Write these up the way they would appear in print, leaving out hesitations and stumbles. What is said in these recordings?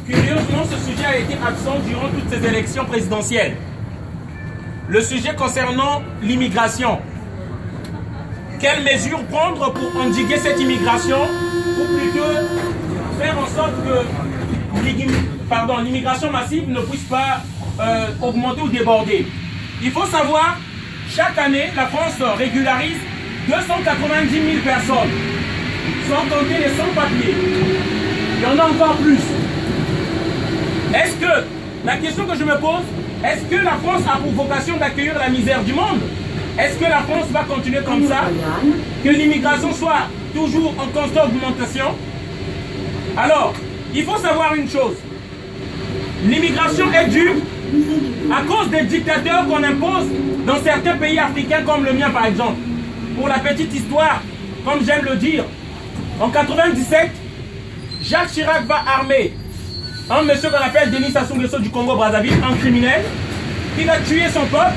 Curieusement, ce sujet a été absent durant toutes ces élections présidentielles. Le sujet concernant l'immigration. Quelles mesures prendre pour endiguer cette immigration, ou plutôt faire en sorte que l'immigration massive ne puisse pas augmenter ou déborder. Il faut savoir, chaque année, la France régularise 290 000 personnes, sans compter les sans-papiers. Il y en a encore plus. Est-ce que, la question que je me pose, est-ce que la France a pour vocation d'accueillir la misère du monde? Est-ce que la France va continuer comme ça? Que l'immigration soit toujours en constante augmentation? Alors, il faut savoir une chose. L'immigration est due à cause des dictateurs qu'on impose dans certains pays africains comme le mien par exemple. Pour la petite histoire, comme j'aime le dire, en 1997, Jacques Chirac va armer un monsieur qu'on appelle Denis Sassou Nguesso du Congo-Brazzaville, un criminel, qui va tuer son peuple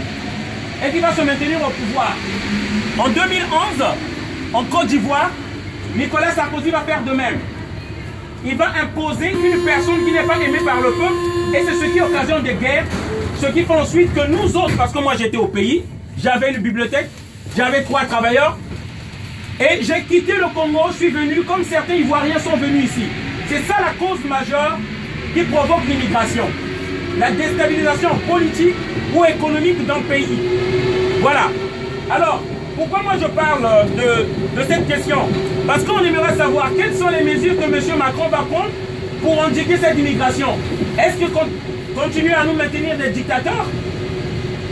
et qui va se maintenir au pouvoir. En 2011, en Côte d'Ivoire, Nicolas Sarkozy va faire de même. Il va imposer une personne qui n'est pas aimée par le peuple, et c'est ce qui occasionne des guerres, ce qui fait ensuite que nous autres, parce que moi j'étais au pays, j'avais une bibliothèque, j'avais 3 travailleurs, et j'ai quitté le Congo, je suis venu comme certains Ivoiriens sont venus ici. C'est ça la cause majeure qui provoque l'immigration. La déstabilisation politique ou économique d'un pays. Voilà. Alors, pourquoi moi je parle de cette question? Parce qu'on aimerait savoir quelles sont les mesures que M. Macron va prendre pour endiguer cette immigration. Est-ce qu'il continue à nous maintenir des dictateurs?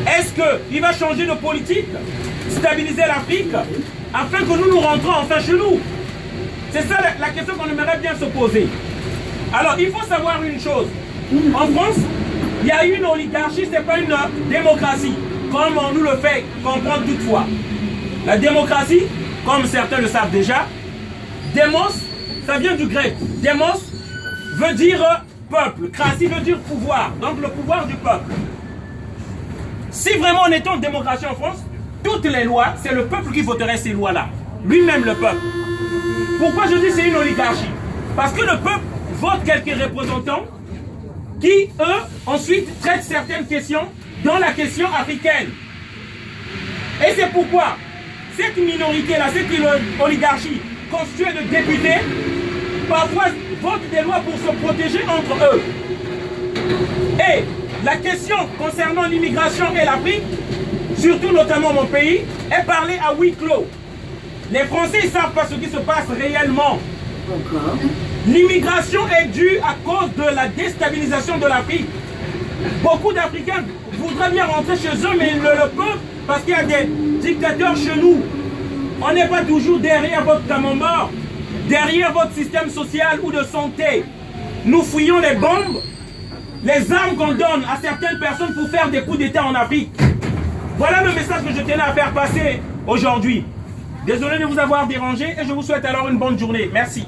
Est-ce qu'il va changer de politique, stabiliser l'Afrique, afin que nous rentrons enfin chez nous? C'est ça la question qu'on aimerait bien se poser. Alors, il faut savoir une chose. En France, il y a une oligarchie, ce n'est pas une démocratie, comme on nous le fait comprendre toutefois. La démocratie, comme certains le savent déjà, démos, ça vient du grec. Démos veut dire peuple, kratie veut dire pouvoir, donc le pouvoir du peuple. Si vraiment on était en démocratie en France, toutes les lois, c'est le peuple qui voterait ces lois-là. Lui-même le peuple. Pourquoi je dis c'est une oligarchie? Parce que le peuple vote quelques représentants qui, eux, ensuite traitent certaines questions dans la question africaine. Et c'est pourquoi cette minorité-là, cette oligarchie constituée de députés, parfois votent des lois pour se protéger entre eux. Et la question concernant l'immigration et l'Afrique, surtout notamment mon pays, est parlée à huis clos. Les Français ne savent pas ce qui se passe réellement. L'immigration est due à cause de la déstabilisation de l'Afrique. Beaucoup d'Africains voudraient bien rentrer chez eux, mais ils ne le peuvent parce qu'il y a des dictateurs chez nous. On n'est pas toujours derrière votre camembert, derrière votre système social ou de santé. Nous fouillons les bombes, les armes qu'on donne à certaines personnes pour faire des coups d'État en Afrique. Voilà le message que je tenais à faire passer aujourd'hui. Désolé de vous avoir dérangé et je vous souhaite alors une bonne journée. Merci.